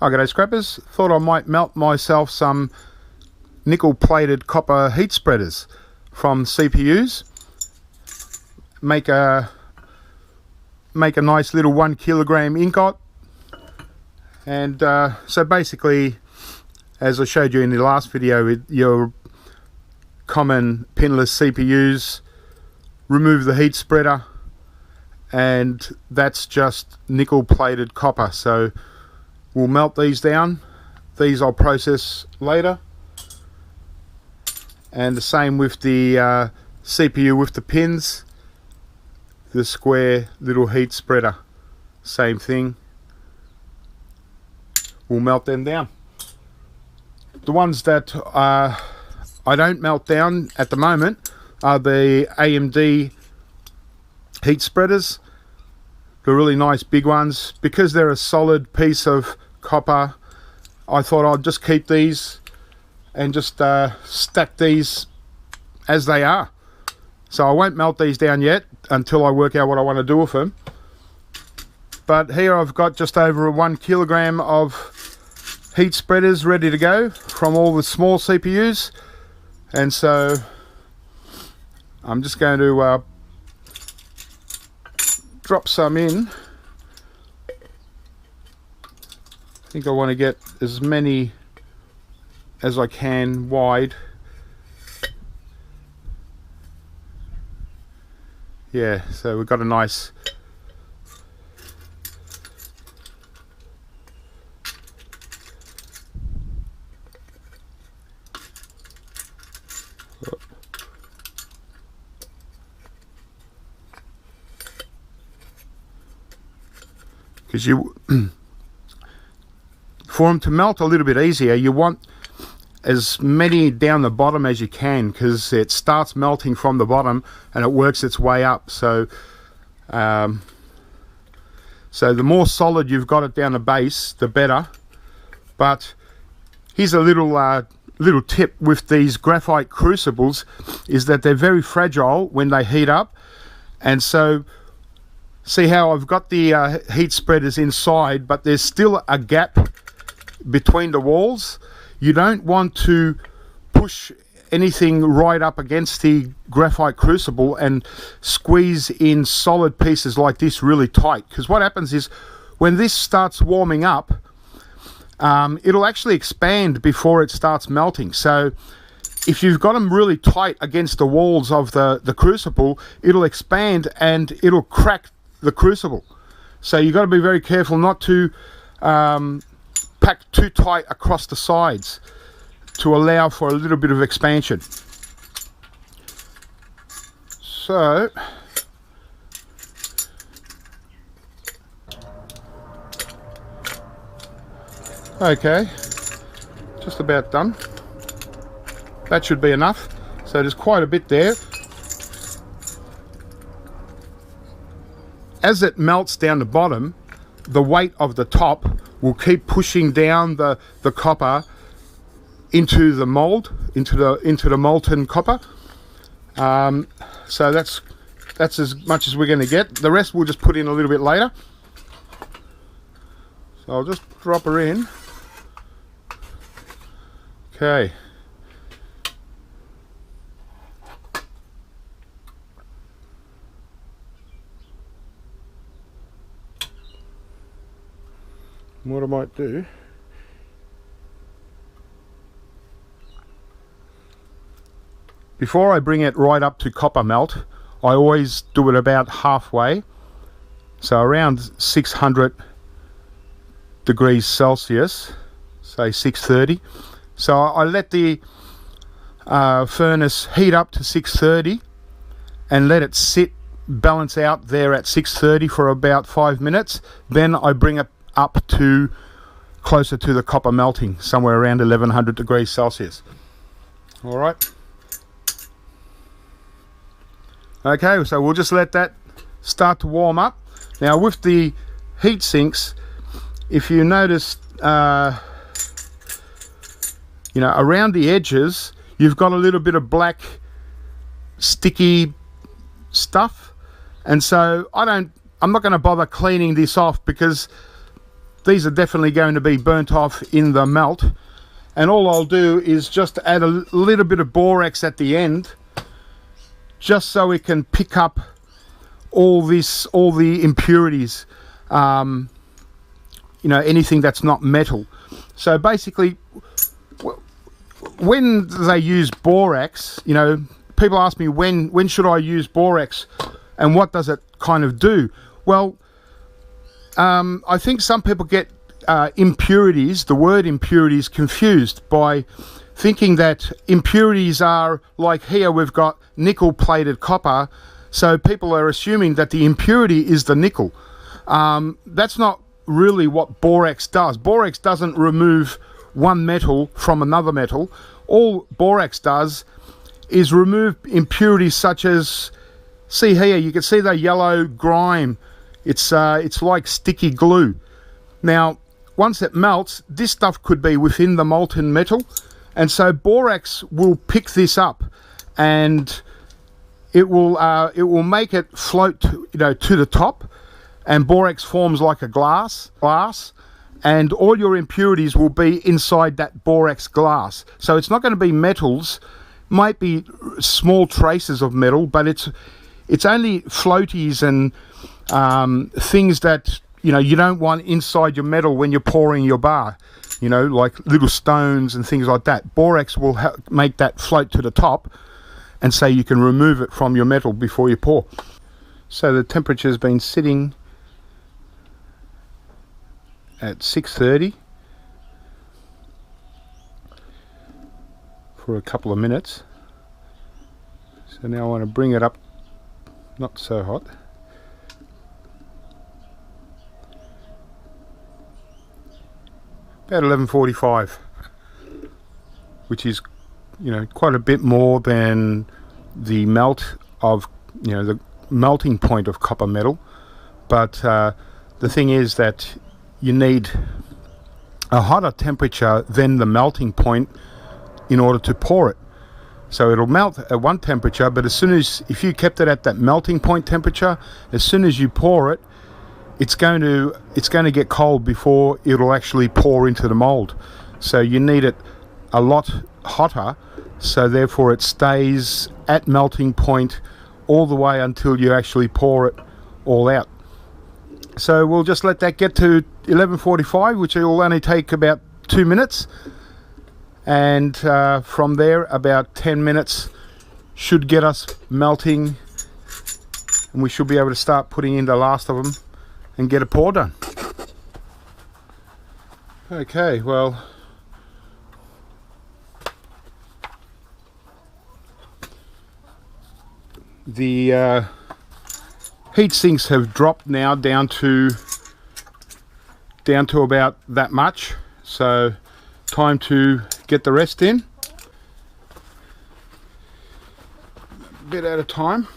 G'day scrappers, thought I might melt myself some nickel plated copper heat spreaders from CPUs. Make a nice little 1 kilogram ingot. And so basically, as I showed you in the last video, with your common pinless CPUs, remove the heat spreader, and that's just nickel plated copper. So we'll melt these down. These I'll process later. And the same with the CPU with the pins, the square little heat spreader, same thing. We'll melt them down. The ones that I don't melt down at the moment are the AMD heat spreaders, the really nice big ones. Because they're a solid piece of copper, I thought I'd just keep these and just stack these as they are. So I won't melt these down yet until I work out what I want to do with them. But here I've got just over 1 kilogram of heat spreaders ready to go from all the small CPUs, and so I'm just going to drop some in. I think I want to get as many as I can wide. Yeah, so we've got a nice because you for them to melt a little bit easier, you want as many down the bottom as you can, because it starts melting from the bottom and it works its way up. So so the more solid you've got it down the base, the better. But here's a little tip with these graphite crucibles, is that they're very fragile when they heat up. And so see how I've got the heat spreaders inside, but there's still a gap between the walls. You don't want to push anything right up against the graphite crucible and squeeze in solid pieces like this really tight, because what happens is when this starts warming up, it'll actually expand before it starts melting. So if you've got them really tight against the walls of the crucible, it'll expand and it'll crack the crucible. So you've got to be very careful not to pack too tight across the sides to allow for a little bit of expansion. So okay, just about done. That should be enough. So there's quite a bit there. As it melts down the bottom, the weight of the top will keep pushing down the copper into the mold, into the molten copper. So that's as much as we're going to get. The rest we'll just put in a little bit later. So I'll just drop her in. Okay. What I might do, before I bring it right up to copper melt, I always do it about halfway, so around 600 degrees Celsius, say 630. So I let the furnace heat up to 630 and let it sit, balance out there at 630 for about 5 minutes. Then I bring it up to closer to the copper melting, somewhere around 1100 degrees Celsius. All right. Okay, so we'll just let that start to warm up. Now with the heat sinks, if you notice, you know, around the edges, you've got a little bit of black sticky stuff. And so I'm not going to bother cleaning this off, because these are definitely going to be burnt off in the melt. And all I'll do is just add a little bit of borax at the end, just so it can pick up all the impurities, you know, anything that's not metal. So basically, when they use borax, you know, people ask me when should I use borax and what does it kind of do? Well, I think some people get impurities, the word impurities, confused by thinking that impurities are like here we've got nickel plated copper, so people are assuming that the impurity is the nickel. That's not really what borax does. Borax doesn't remove one metal from another metal. All borax does is remove impurities such as, see here, you can see the yellow grime. It's like sticky glue. Now, once it melts, this stuff could be within the molten metal, and so borax will pick this up, and it will make it float, you know, to the top, and borax forms like a glass, and all your impurities will be inside that borax glass. So it's not going to be metals, might be small traces of metal, but it's only floaties and things that, you know, you don't want inside your metal when you're pouring your bar, you know, like little stones and things like that. Borax will make that float to the top, and so you can remove it from your metal before you pour. So the temperature's been sitting at 630 for a couple of minutes. So now I want to bring it up, not so hot. About 11:45, which is, you know, quite a bit more than the melt of, you know, the melting point of copper metal. But the thing is that you need a hotter temperature than the melting point in order to pour it. So it'll melt at one temperature, but as soon as, if you kept it at that melting point temperature, as soon as you pour it, it's going to get cold before it'll actually pour into the mold. So you need it a lot hotter, so therefore it stays at melting point all the way until you actually pour it all out. So we'll just let that get to 11:45, which will only take about 2 minutes, and from there about 10 minutes should get us melting, and we should be able to start putting in the last of them and get a pour done. Okay, well, the heat sinks have dropped now down to about that much, so time to get the rest in. A bit out of time.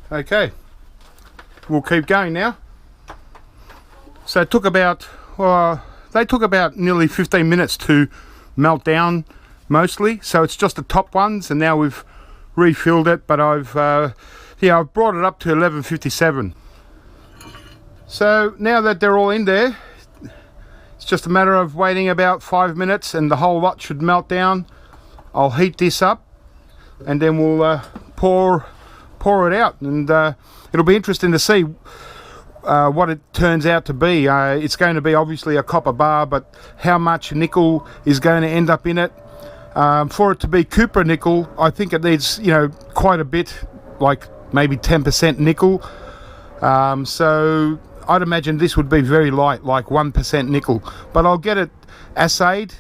Okay, we'll keep going now. So it took about, they took about nearly 15 minutes to melt down mostly. So it's just the top ones, and now we've refilled it, but I've brought it up to 11:57. So now that they're all in there, it's just a matter of waiting about 5 minutes and the whole lot should melt down. I'll heat this up and then we'll pour it out, and it'll be interesting to see what it turns out to be. It's going to be obviously a copper bar, but how much nickel is going to end up in it? For it to be copper nickel, I think it needs, you know, quite a bit, like maybe 10% nickel. So I'd imagine this would be very light, like 1% nickel. But I'll get it assayed.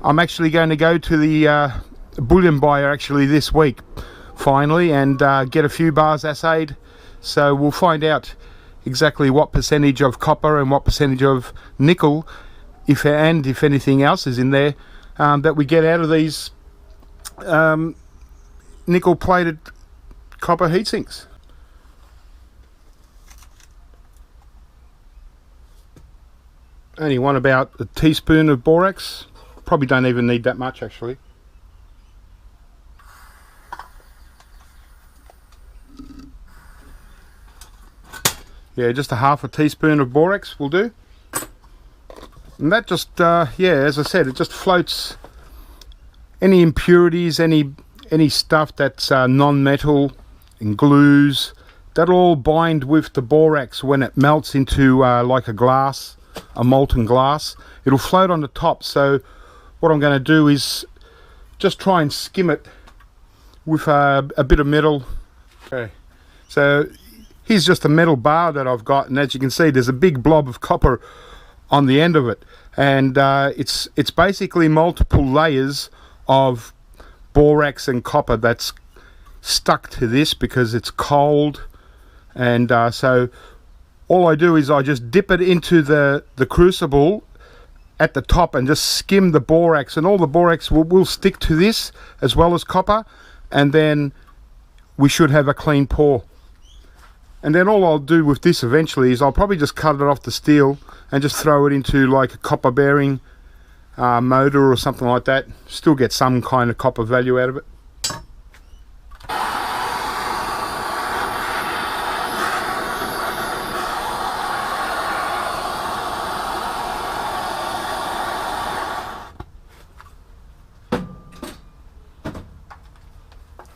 I'm actually going to go to the bullion buyer actually this week, finally, and get a few bars assayed. So we'll find out exactly what percentage of copper and what percentage of nickel, if anything else is in there, that we get out of these nickel plated copper heat sinks. Only want about a teaspoon of borax. Probably don't even need that much actually. Yeah, just a half a teaspoon of borax will do. And that just, yeah, as I said, it just floats any impurities, any stuff that's non-metal and glues. That'll all bind with the borax when it melts into like a glass, a molten glass. It'll float on the top. So what I'm going to do is just try and skim it with a bit of metal. Okay, so here's just a metal bar that I've got, and as you can see there's a big blob of copper on the end of it, and it's basically multiple layers of borax and copper that's stuck to this because it's cold. And so all I do is I just dip it into the crucible at the top and just skim the borax, and all the borax will stick to this as well as copper, and then we should have a clean pour. And then all I'll do with this eventually is I'll probably just cut it off the steel and just throw it into like a copper bearing motor or something like that. Still get some kind of copper value out of it.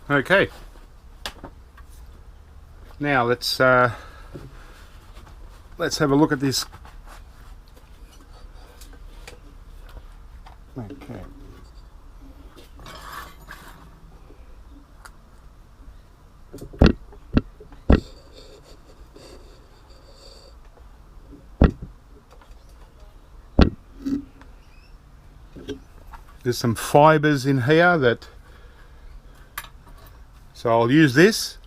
Okay, now let's have a look at this. Okay. There's some fibers in here that, so I'll use this.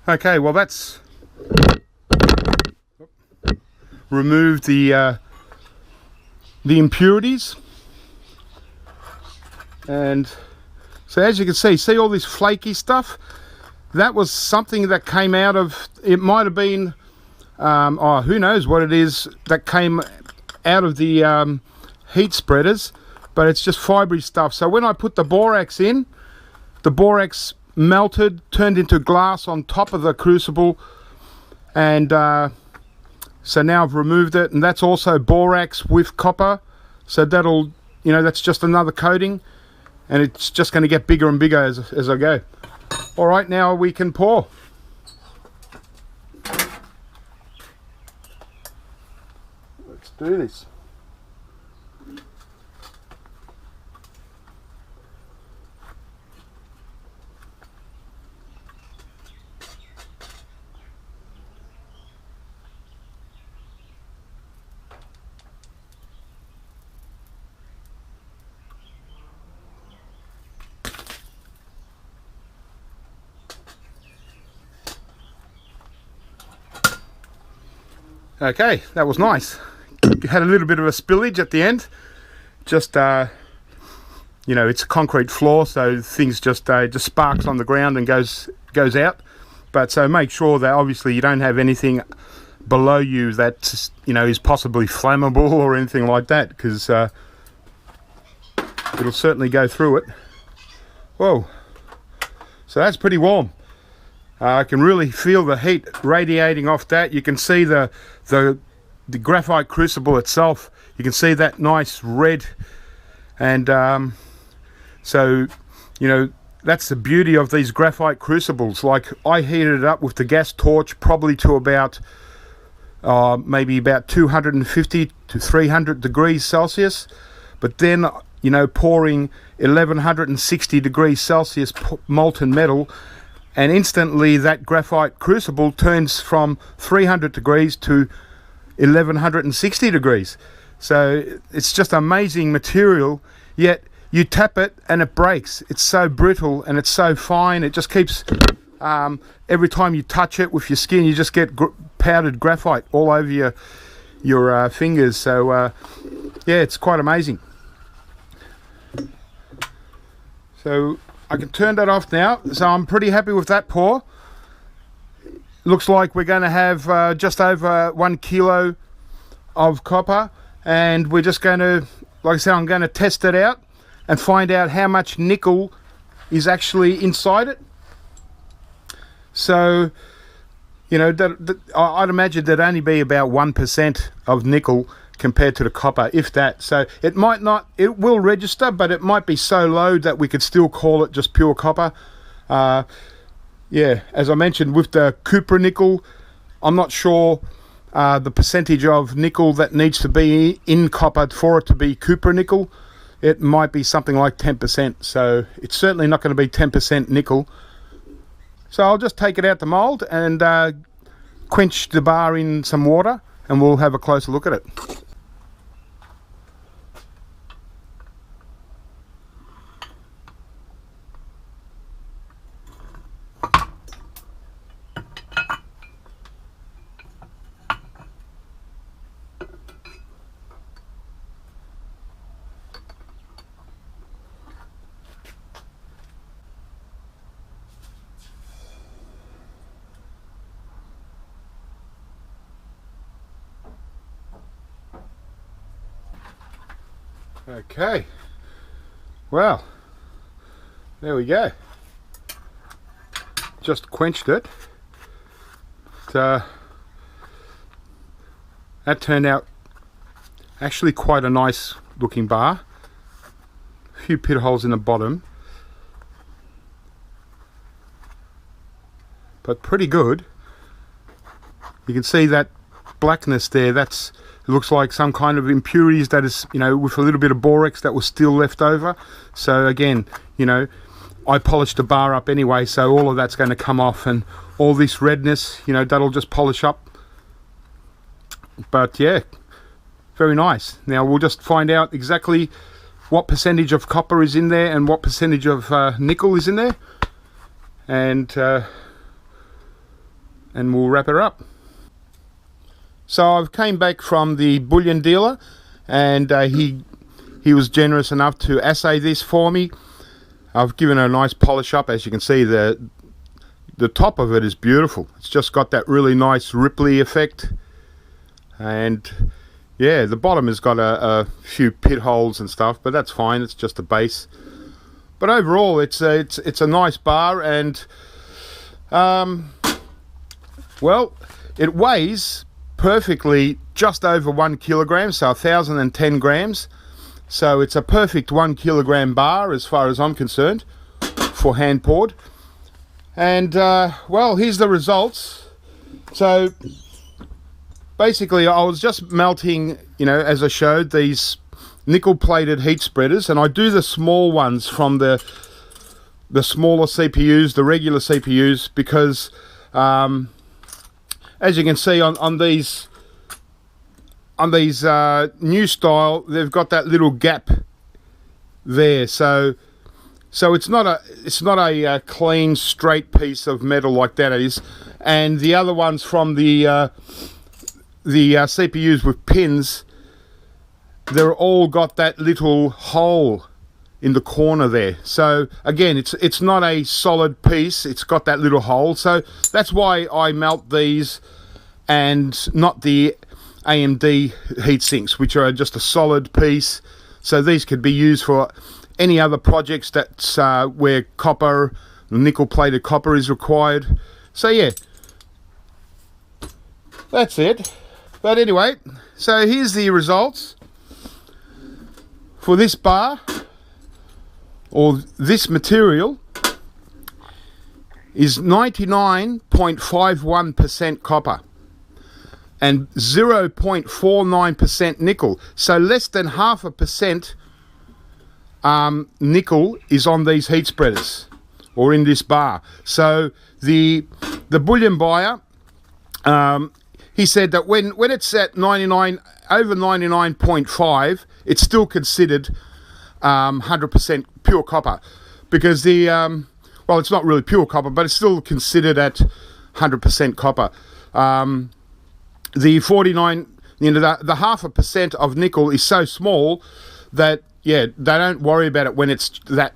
Okay, well that's removed the impurities, and so as you can see all this flaky stuff, that was something that came out of, it might have been oh, who knows what it is that came out of the heat spreaders, but it's just fibrous stuff. So when I put the borax in, the borax melted, turned into glass on top of the crucible, and so now I've removed it, and that's also borax with copper, so that'll, you know, that's just another coating, and it's just going to get bigger and bigger as I go. All right, now we can pour. Let's do this. Okay, that was nice. Had a little bit of a spillage at the end. Just, you know, it's a concrete floor, so things just sparks on the ground and goes out. But so make sure that obviously you don't have anything below you that, you know, is possibly flammable or anything like that, because it'll certainly go through it. Whoa! So that's pretty warm. I can really feel the heat radiating off that. You can see the graphite crucible itself. You can see that nice red, and so, you know, that's the beauty of these graphite crucibles. Like, I heated it up with the gas torch probably to about maybe about 250 to 300 degrees Celsius, but then, you know, pouring 1160 degrees Celsius molten metal, and instantly that graphite crucible turns from 300 degrees to 1160 degrees. So it's just amazing material, yet you tap it and it breaks. It's so brittle and it's so fine. It just keeps, every time you touch it with your skin, you just get powdered graphite all over your fingers. So yeah, it's quite amazing. So I can turn that off now. So I'm pretty happy with that pour. Looks like we're going to have just over 1 kilo of copper, and we're just going to, like I said, I'm going to test it out and find out how much nickel is actually inside it. So, you know, I'd imagine there'd only be about 1% of nickel compared to the copper, if that. So it might not, it will register, but it might be so low that we could still call it just pure copper. Yeah, as I mentioned, with the copper nickel, I'm not sure the percentage of nickel that needs to be in copper for it to be copper nickel. It might be something like 10%, so it's certainly not going to be 10% nickel. So I'll just take it out the mold and quench the bar in some water, and we'll have a closer look at it. Okay, well, there we go. Just quenched it. That turned out actually quite a nice looking bar. A few pit holes in the bottom, but pretty good. You can see that blackness there. It looks like some kind of impurities that is, you know, with a little bit of borax that was still left over. So again, you know, I polished the bar up anyway, so all of that's going to come off, and all this redness, you know, that'll just polish up. But yeah, very nice. Now we'll just find out exactly what percentage of copper is in there and what percentage of nickel is in there, and we'll wrap it up. So I've came back from the bullion dealer, and he was generous enough to assay this for me. I've given it a nice polish up. As you can see, the top of it is beautiful. It's just got that really nice ripply effect, and yeah, the bottom has got a few pit holes and stuff, but that's fine. It's just a base. But overall, it's a nice bar, and well, it weighs perfectly just over 1 kilogram, so 1,010 grams. So it's a perfect 1 kilogram bar as far as I'm concerned for hand poured. And well, here's the results. So basically I was just melting, you know, as I showed, these nickel plated heat spreaders, and I do the small ones from the smaller CPUs, the regular CPUs, because as you can see on these new style, they've got that little gap there, so it's not a clean straight piece of metal like that is. And the other ones from the CPUs with pins, they're all got that little hole in the corner there. So again, it's not a solid piece, it's got that little hole. So that's why I melt these and not the AMD heat sinks, which are just a solid piece. So these could be used for any other projects that's where copper, nickel plated copper is required. So yeah, that's it. But anyway, so here's the results for this bar, or this material is 99.51% copper and 0.49% nickel. So less than 0.5% nickel is on these heat spreaders. or in this bar. So the bullion buyer, he said that when it's at 99, over 99.5, it's still considered 100% pure copper, because the well, it's not really pure copper, but it's still considered at 100% copper. The 49, you know, the 0.5% of nickel is so small that, yeah, they don't worry about it when it's that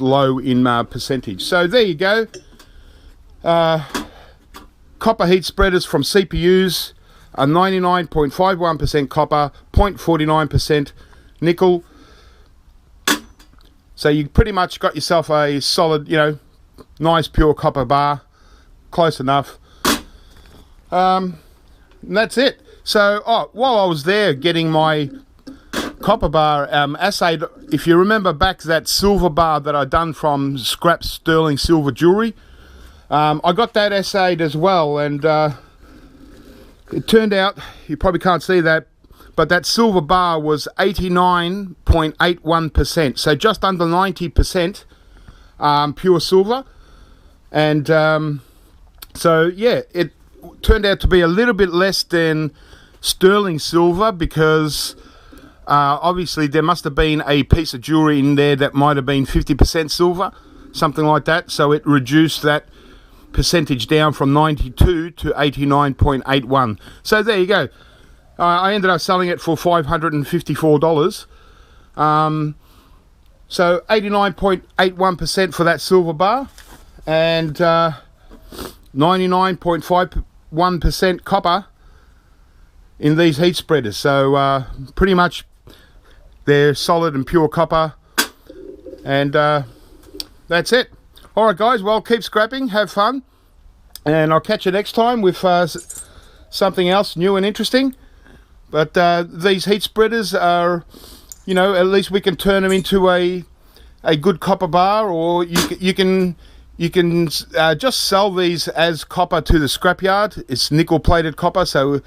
low in percentage. So there you go. Copper heat spreaders from CPUs are 99.51% copper, 0.49% nickel. So you pretty much got yourself a solid, you know, nice pure copper bar. Close enough. And that's it. So, while I was there getting my copper bar assayed, if you remember back that silver bar that I done from scrap sterling silver jewelry, I got that assayed as well, and it turned out, you probably can't see that, but that silver bar was 89.81%, so just under 90% pure silver. And so yeah, it turned out to be a little bit less than sterling silver, because obviously there must have been a piece of jewelry in there that might have been 50% silver, something like that, so it reduced that percentage down from 92 to 89.81. So there you go. I ended up selling it for $554. So 89.81% for that silver bar, and 99.51% copper in these heat spreaders. So pretty much they're solid and pure copper, and that's it. Alright guys, well, keep scrapping, have fun, and I'll catch you next time with something else new and interesting. But these heat spreaders are, you know, at least we can turn them into a good copper bar, or you can just sell these as copper to the scrapyard. It's nickel plated copper, so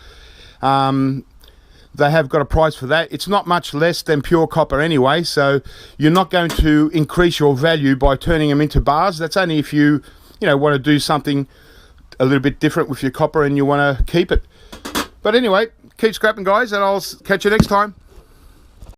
they have got a price for that. It's not much less than pure copper anyway, so you're not going to increase your value by turning them into bars. That's only if you want to do something a little bit different with your copper and you want to keep it. But anyway, keep scrapping guys, and I'll catch you next time.